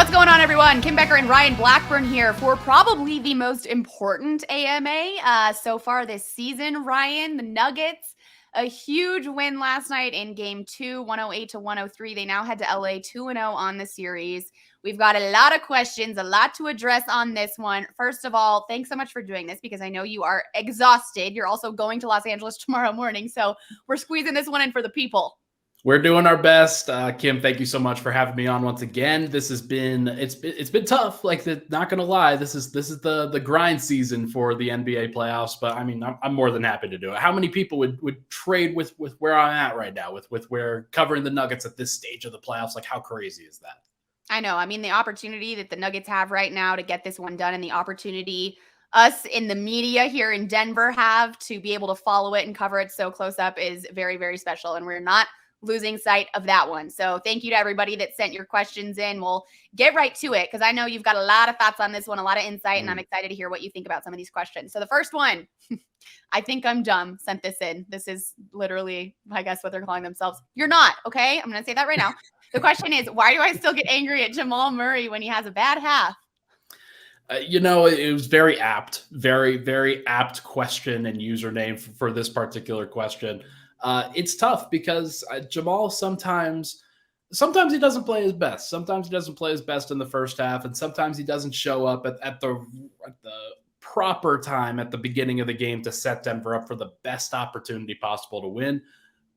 What's going on, everyone? Kim Becker and Ryan Blackburn here for probably the most important AMA so far this season. Ryan, the Nuggets, a huge win last night in Game 2, 108-103. They now head to LA 2-0 on the series. We've got a lot of questions, a lot to address on this one. First of all, thanks so much for doing this because I know you are exhausted. You're also going to Los Angeles tomorrow morning, so we're squeezing this one in for the people. We're doing our best. Kim, thank you so much for having me on once again. This has been it's been tough. Not gonna lie, this is the grind season for the NBA playoffs. But I mean, I'm more than happy to do it. How many people would trade with where I'm at right now, with where covering the Nuggets at this stage of the playoffs? Like, how crazy is that? I know. I mean, the opportunity that the Nuggets have right now to get this one done, and the opportunity us in the media here in Denver have to be able to follow it and cover it so close up is very, very special. And we're not losing sight of that one. So thank you to everybody that sent your questions in. We'll get right to it because I know you've got a lot of thoughts on this one, a lot of insight, and I'm excited to hear what you think about some of these questions. So the first one, I think I'm dumb, sent this in. This is literally, I guess, what they're calling themselves. You're not, okay? I'm going to say that right now. The question is, why do I still get angry at Jamal Murray when he has a bad half? It was very apt, very, very apt question and username for this particular question. It's tough because Jamal sometimes he doesn't play his best. Sometimes he doesn't play his best in the first half, and sometimes he doesn't show up at the proper time at the beginning of the game to set Denver up for the best opportunity possible to win.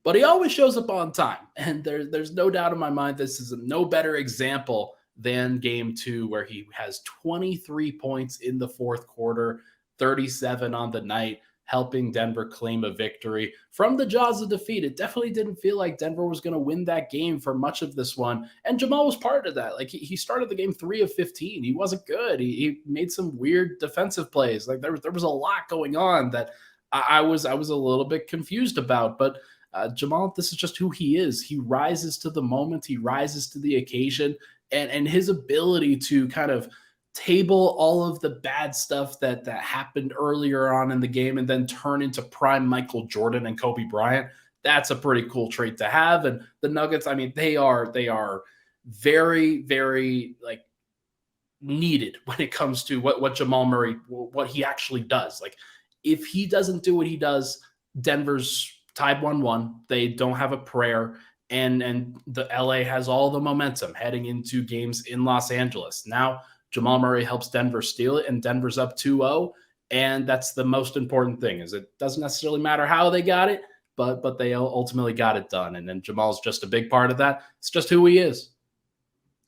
But he always shows up on time, and there's no doubt in my mind this is no better example than Game 2, where he has 23 points in the fourth quarter, 37 on the night, helping Denver claim a victory from the jaws of defeat. It definitely didn't feel like Denver was going to win that game for much of this one. And Jamal was part of that. Like, he started the game 3 of 15. He wasn't good. He made some weird defensive plays. Like, there was a lot going on that I was a little bit confused about. But Jamal, this is just who he is. He rises to the moment. He rises to the occasion. And his ability to kind of table all of the bad stuff that happened earlier on in the game and then turn into prime Michael Jordan and Kobe Bryant, that's a pretty cool trait to have. And the Nuggets, I mean, they are very, very needed when it comes to what Jamal Murray, what he actually does. Like, if he doesn't do what he does, Denver's tied 1-1. They don't have a prayer. And the LA has all the momentum heading into games in Los Angeles. Now, Jamal Murray helps Denver steal it, and Denver's up 2-0. And that's the most important thing, is it doesn't necessarily matter how they got it, but they ultimately got it done. And then Jamal's just a big part of that. It's just who he is.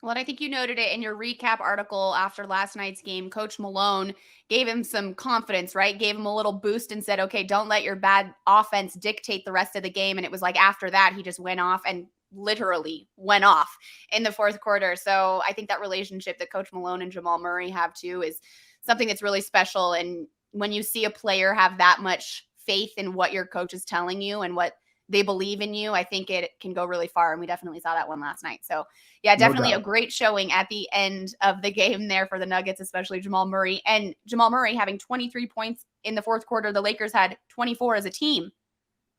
Well, and I think you noted it in your recap article after last night's game. Coach Malone gave him some confidence, right? Gave him a little boost and said, okay, don't let your bad offense dictate the rest of the game. And it was like after that, he just went off and literally went off in the fourth quarter. So I think that relationship that Coach Malone and Jamal Murray have too is something that's really special. And when you see a player have that much faith in what your coach is telling you and what they believe in you, I think it can go really far. And we definitely saw that one last night. So yeah, definitely a great showing at the end of the game there for the Nuggets, especially Jamal Murray. And Jamal Murray having 23 points in the fourth quarter. The Lakers had 24 as a team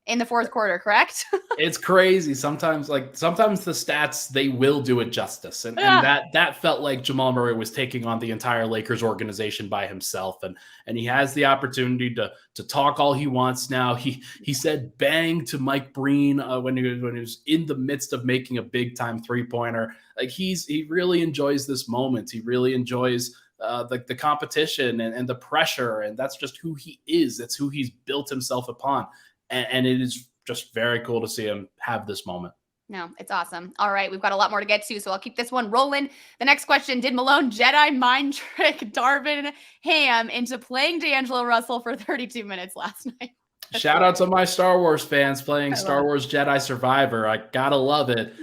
in the fourth quarter, correct? It's crazy. Sometimes the stats, they will do it justice. And that felt like Jamal Murray was taking on the entire Lakers organization by himself. And he has the opportunity to talk all he wants now. He said bang to Mike Breen when he was in the midst of making a big time 3-pointer. Like, he really enjoys this moment. He really enjoys the competition and the pressure. And that's just who he is. That's who he's built himself upon. And it is just very cool to see him have this moment. No, it's awesome. All right, we've got a lot more to get to, so I'll keep this one rolling. The next question, did Malone Jedi mind trick Darvin Ham into playing D'Angelo Russell for 32 minutes last night? Shout out to my Star Wars fans playing Star Wars Jedi Survivor. I gotta love it.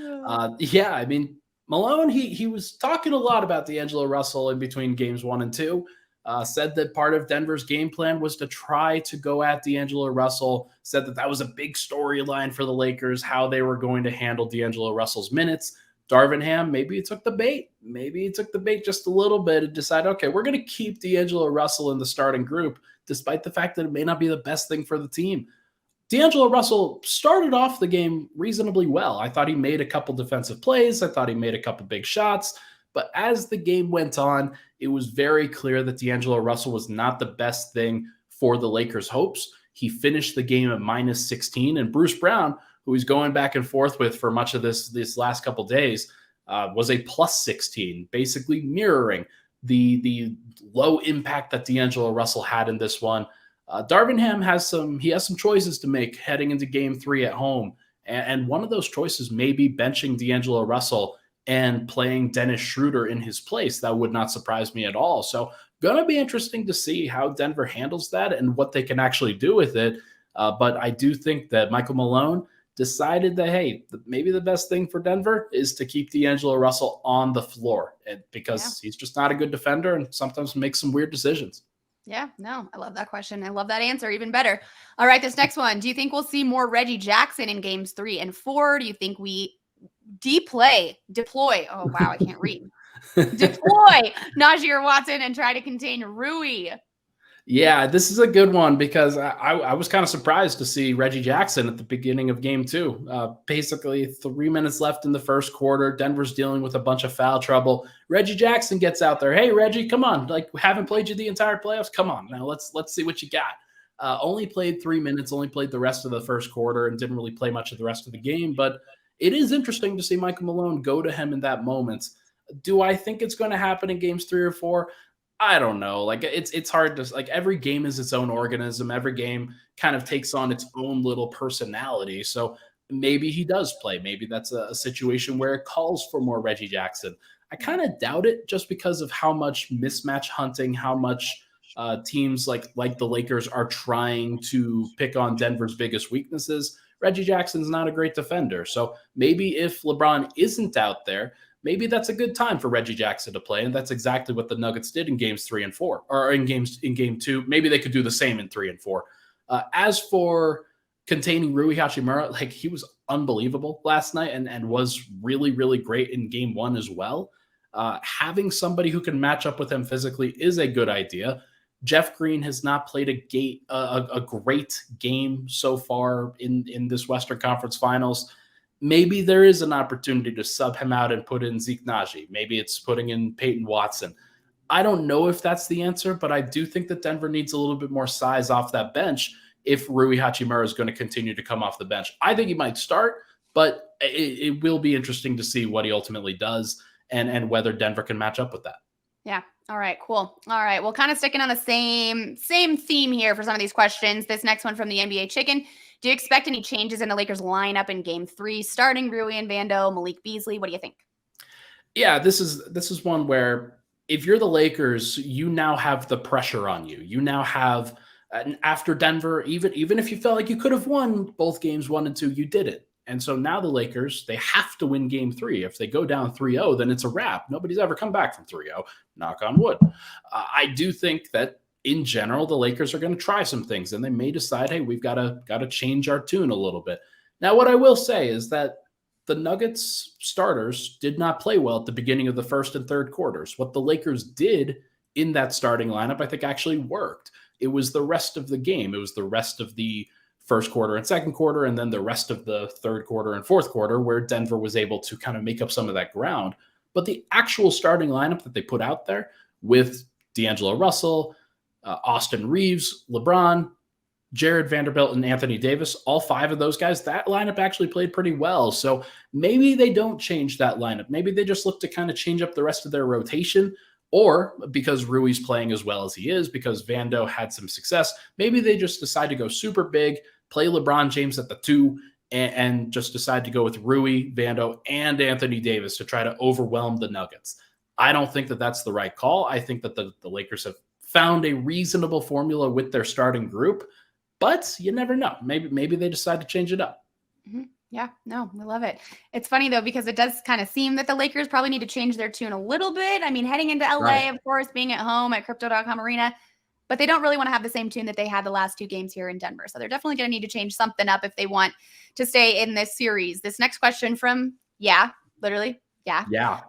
Yeah, I mean, Malone, he was talking a lot about D'Angelo Russell in between games 1 and 2. Said that part of Denver's game plan was to try to go at D'Angelo Russell, said that was a big storyline for the Lakers, how they were going to handle D'Angelo Russell's minutes. Darvin Ham, maybe he took the bait. Maybe he took the bait just a little bit and decided, okay, we're going to keep D'Angelo Russell in the starting group, despite the fact that it may not be the best thing for the team. D'Angelo Russell started off the game reasonably well. I thought he made a couple defensive plays. I thought he made a couple big shots. But as the game went on, it was very clear that D'Angelo Russell was not the best thing for the Lakers' hopes. He finished the game at minus 16, and Bruce Brown, who he's going back and forth with for much of this last couple days, was a plus 16, basically mirroring the low impact that D'Angelo Russell had in this one. Darvin Ham has some choices to make heading into Game 3 at home, and one of those choices may be benching D'Angelo Russell and playing Dennis Schroeder in his place. That would not surprise me at all. So going to be interesting to see how Denver handles that and what they can actually do with it. But I do think that Michael Malone decided that, hey, maybe the best thing for Denver is to keep D'Angelo Russell on the floor because he's just not a good defender and sometimes makes some weird decisions. Yeah, no, I love that question. I love that answer even better. All right, this next one. Do you think we'll see more Reggie Jackson in games 3 and 4? Do you think we deploy? Oh, wow, I can't read. Deploy Najee Watson and try to contain Rui? Yeah, this is a good one because I was kind of surprised to see Reggie Jackson at the beginning of game 2. Basically, 3 minutes left in the first quarter. Denver's dealing with a bunch of foul trouble. Reggie Jackson gets out there. Hey, Reggie, come on. Like, we haven't played you the entire playoffs. Come on. Now, let's see what you got. Only played 3 minutes, only played the rest of the first quarter and didn't really play much of the rest of the game. But it is interesting to see Michael Malone go to him in that moment. Do I think it's going to happen in games 3 or 4? I don't know. Like it's hard to like every game is its own organism. Every game kind of takes on its own little personality. So maybe he does play. Maybe that's a situation where it calls for more Reggie Jackson. I kind of doubt it just because of how much mismatch hunting, how much teams like the Lakers are trying to pick on Denver's biggest weaknesses. Reggie Jackson's not a great defender. So maybe if LeBron isn't out there, maybe that's a good time for Reggie Jackson to play. And that's exactly what the Nuggets did in games 3 and 4, or in game 2. Maybe they could do the same in 3 and 4. As for containing Rui Hachimura, like he was unbelievable last night and was really, really great in game 1 as well. Having somebody who can match up with him physically is a good idea. Jeff Green has not played a great game so far in this Western Conference Finals. Maybe there is an opportunity to sub him out and put in Zeke Naji. Maybe it's putting in Peyton Watson. I don't know if that's the answer, but I do think that Denver needs a little bit more size off that bench if Rui Hachimura is going to continue to come off the bench. I think he might start, but it will be interesting to see what he ultimately does and whether Denver can match up with that. Yeah. All right, cool. All right. Well, kind of sticking on the same theme here for some of these questions. This next one from the NBA Chicken. Do you expect any changes in the Lakers lineup in game 3, starting Rui and Vando, Malik Beasley? What do you think? Yeah, this is one where if you're the Lakers, you now have the pressure on you. You now have, after Denver, even if you felt like you could have won both games 1 and 2, you didn't. And so now the Lakers, they have to win game 3. If they go down 3-0, then it's a wrap. Nobody's ever come back from 3-0, knock on wood. I do think that in general, the Lakers are going to try some things and they may decide, hey, we've got to change our tune a little bit. Now, what I will say is that the Nuggets starters did not play well at the beginning of the first and third quarters. What the Lakers did in that starting lineup, I think actually worked. It was the rest of the game. It was the rest of the first quarter and second quarter, and then the rest of the third quarter and fourth quarter where Denver was able to kind of make up some of that ground. But the actual starting lineup that they put out there with D'Angelo Russell, Austin Reeves, LeBron, Jared Vanderbilt, and Anthony Davis, all 5 of those guys, that lineup actually played pretty well. So maybe they don't change that lineup. Maybe they just look to kind of change up the rest of their rotation, or because Rui's playing as well as he is, because Vando had some success, maybe they just decide to go super big, play LeBron James at the 2, and just decide to go with Rui, Vando, and Anthony Davis to try to overwhelm the Nuggets. I don't think that that's the right call. I think that the Lakers have found a reasonable formula with their starting group, but you never know. Maybe they decide to change it up. Mm-hmm. Yeah, no, we love it. It's funny though, because it does kind of seem that the Lakers probably need to change their tune a little bit. I mean, heading into LA, right, of course, being at home at Crypto.com Arena, but they don't really want to have the same tune that they had the last 2 games here in Denver. So they're definitely going to need to change something up if they want to stay in this series. This next question from, literally Yeah. Yeah.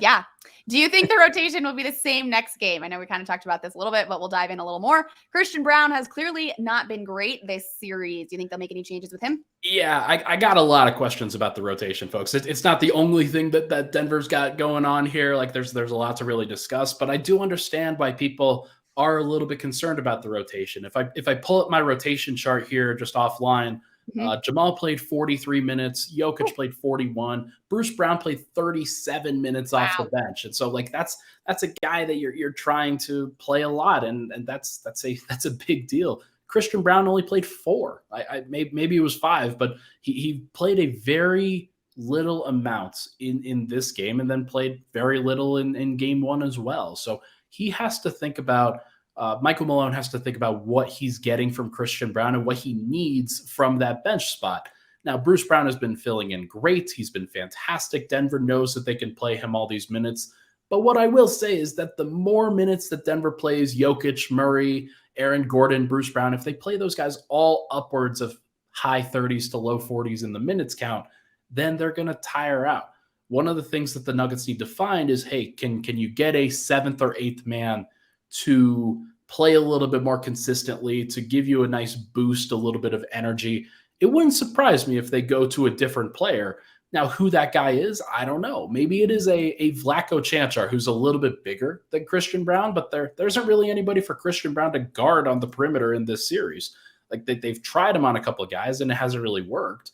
Yeah. Do you think the rotation will be the same next game? I know we kind of talked about this a little bit, but we'll dive in a little more. Christian Brown has clearly not been great this series. Do you think they'll make any changes with him? Yeah, I got a lot of questions about the rotation, folks. It's not the only thing that Denver's got going on here. Like there's a lot to really discuss, but I do understand why people are a little bit concerned about the rotation. If I pull up my rotation chart here just offline, Mhm. Jamal played 43 minutes, Ooh, Jokic played 41, Bruce Brown played 37 minutes off the wow. bench, and so like that's a guy that you're trying to play a lot, and that's a big deal. Christian Brown only played 4. Maybe it was 5, but he played a very little amount in this game, and then played very little in game 1 as well. So he has to think about Michael Malone has to think about what he's getting from Christian Brown and what he needs from that bench spot. Now, Bruce Brown has been filling in great. He's been fantastic. Denver knows that they can play him all these minutes. But what I will say is that the more minutes that Denver plays Jokic, Murray, Aaron Gordon, Bruce Brown, if they play those guys all upwards of high 30s to low 40s in the minutes count, then they're going to tire out. One of the things that the Nuggets need to find is, hey, can you get a 7th or 8th man to play a little bit more consistently, to give you a nice boost, a little bit of energy? It wouldn't surprise me if they go to a different player. Now, who that guy is, I don't know. Maybe it is a Vlatko Chanchar who's a little bit bigger than Christian Brown, but there isn't really anybody for Christian Brown to guard on the perimeter in this series. Like they've tried him on a couple of guys and it hasn't really worked.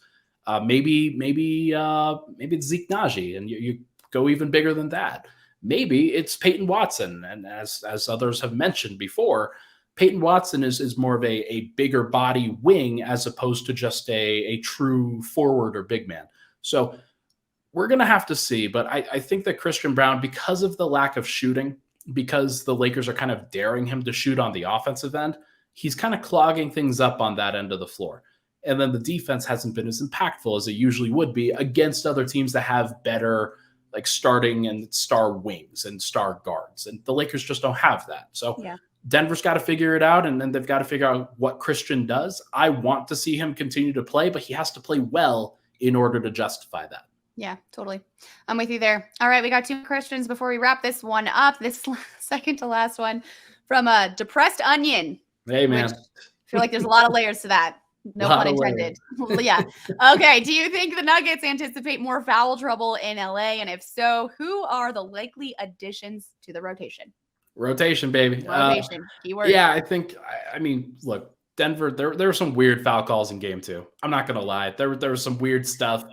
Maybe it's Zeke Naji, and you go even bigger than that. Maybe it's Peyton Watson, and as others have mentioned before, Peyton Watson is more of a bigger body wing as opposed to just a true forward or big man. So we're going to have to see. But I think that Christian Brown, because of the lack of shooting, because the Lakers are kind of daring him to shoot on the offensive end, he's kind of clogging things up on that end of the floor. And then the defense hasn't been as impactful as it usually would be against other teams that have better like starting and star wings and star guards. And the Lakers just don't have that. So Yeah. Denver's got to figure it out, and then they've got to figure out what Christian does. I want to see him continue to play, but he has to play well in order to justify that. Yeah, totally. I'm with you there. All right, we got 2 questions before we wrap this one up. This second to last one from a depressed onion. Hey, man. Which I feel like there's a lot of layers to that. No pun intended. Yeah. Okay. Do you think the Nuggets anticipate more foul trouble in LA? And if so, who are the likely additions to the rotation? Rotation, baby. Rotation. Keyword. Yeah, I think. I mean, look, Denver. There were some weird foul calls in Game 2. I'm not gonna lie. There was some weird stuff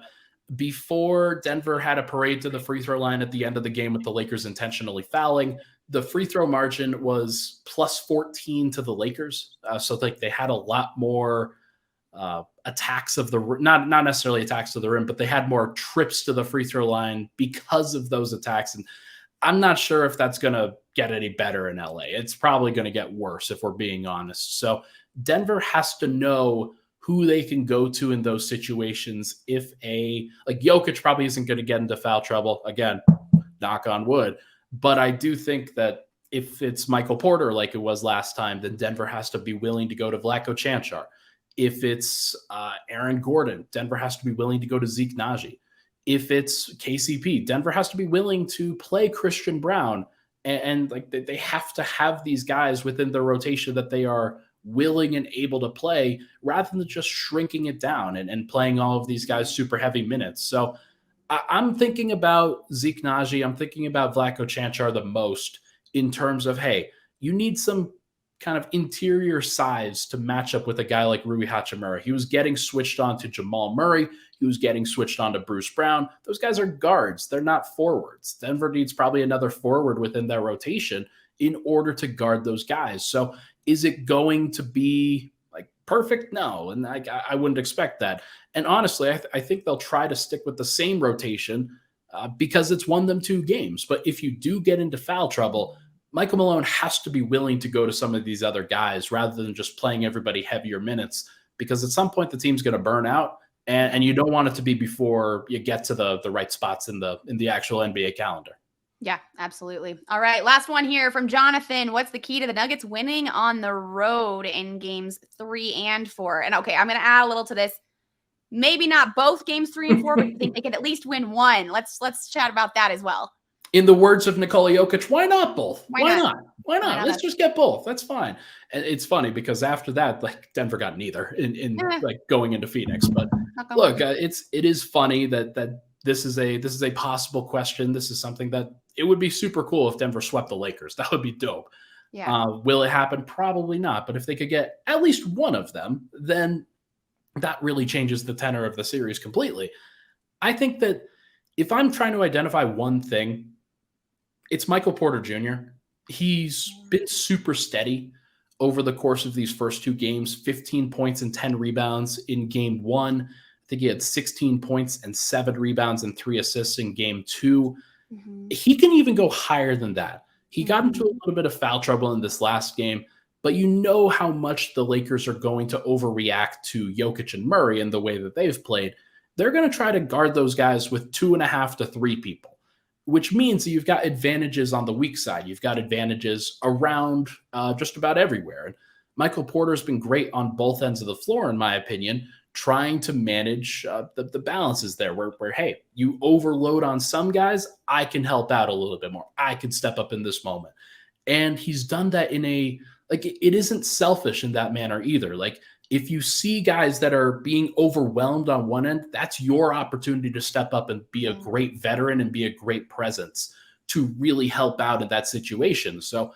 before Denver had a parade to the free throw line at the end of the game with the Lakers intentionally fouling. The free throw margin was plus 14 to the Lakers, so like they had a lot more attacks of the not necessarily attacks to the rim, but they had more trips to the free throw line because of those attacks. And I'm not sure if that's going to get any better in LA. It's probably going to get worse if we're being honest. So Denver has to know who they can go to in those situations. If like Jokic probably isn't going to get into foul trouble again, knock on wood. But I do think that if it's Michael Porter like it was last time, then Denver has to be willing to go to Vlatko Chanchar. If it's Aaron Gordon, Denver has to be willing to go to Zeke Naji. If it's KCP, Denver has to be willing to play Christian Brown. And like they have to have these guys within the rotation that they are willing and able to play rather than just shrinking it down and playing all of these guys super heavy minutes. So I'm thinking about Zeke Naji. I'm thinking about Vlatko Chanchar the most in terms of, hey, you need some kind of interior size to match up with a guy like Rui Hachimura. He was getting switched on to Jamal Murray. He was getting switched on to Bruce Brown. Those guys are guards. They're not forwards. Denver needs probably another forward within their rotation in order to guard those guys. So is it going to be like perfect? No. And I wouldn't expect that. And honestly, I think they'll try to stick with the same rotation because it's won them 2 games. But if you do get into foul trouble, Michael Malone has to be willing to go to some of these other guys rather than just playing everybody heavier minutes, because at some point the team's going to burn out, and you don't want it to be before you get to the right spots in the actual NBA calendar. Yeah, absolutely. All right, last one here from Jonathan. What's the key to the Nuggets winning on the road in games 3 and 4? And okay, I'm going to add a little to this. maybe not both games 3 and 4, but you think they could at least win one? Let's chat about that as well. In the words of Nikola Jokic, why not both? Why not? Why not? Let's just get both. That's fine. And it's funny because after that, like Denver got neither in like going into Phoenix. But look, it is funny that this is a possible question. This is something that it would be super cool if Denver swept the Lakers. That would be dope. Yeah. Will it happen? Probably not. But if they could get at least one of them, then that really changes the tenor of the series completely. I think that if I'm trying to identify one thing, it's Michael Porter Jr. He's been super steady over the course of these first 2 games, 15 points and 10 rebounds in game 1. I think he had 16 points and 7 rebounds and 3 assists in game 2. Mm-hmm. He can even go higher than that. He got into a little bit of foul trouble in this last game, but you know how much the Lakers are going to overreact to Jokic and Murray in the way that they've played. They're going to try to guard those guys with 2.5 to 3 people, which means that you've got advantages on the weak side. You've got advantages around just about everywhere. And Michael Porter's been great on both ends of the floor, in my opinion, trying to manage the balances there where, hey, you overload on some guys, I can help out a little bit more. I can step up in this moment. And he's done that in it isn't selfish in that manner either. Like, if you see guys that are being overwhelmed on one end, that's your opportunity to step up and be a great veteran and be a great presence to really help out in that situation. So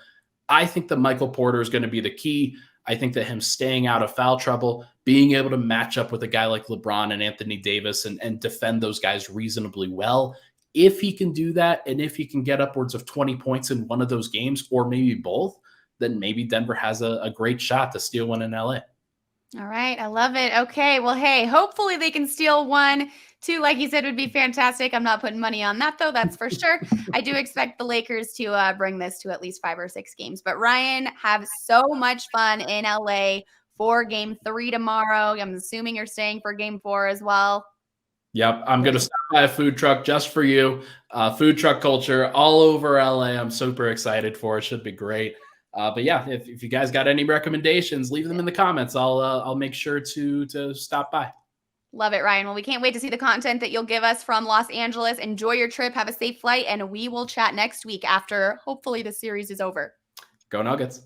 I think that Michael Porter is going to be the key. I think that him staying out of foul trouble, being able to match up with a guy like LeBron and Anthony Davis and defend those guys reasonably well, if he can do that, and if he can get upwards of 20 points in one of those games, or maybe both, then maybe Denver has a great shot to steal one in LA. All right. I love it. Okay. Well, hey, hopefully they can steal 1, 2, like you said, would be fantastic. I'm not putting money on that, though. That's for sure. I do expect the Lakers to bring this to at least 5 or 6 games. But Ryan, have so much fun in LA for game 3 tomorrow. I'm assuming you're staying for game 4 as well. Yep. I'm going to stop by a food truck just for you. Food truck culture all over LA. I'm super excited for it. Should be great. But yeah, if you guys got any recommendations, leave them in the comments. I'll make sure to stop by. Love it, Ryan. Well, we can't wait to see the content that you'll give us from Los Angeles. Enjoy your trip. Have a safe flight. And we will chat next week after hopefully the series is over. Go Nuggets.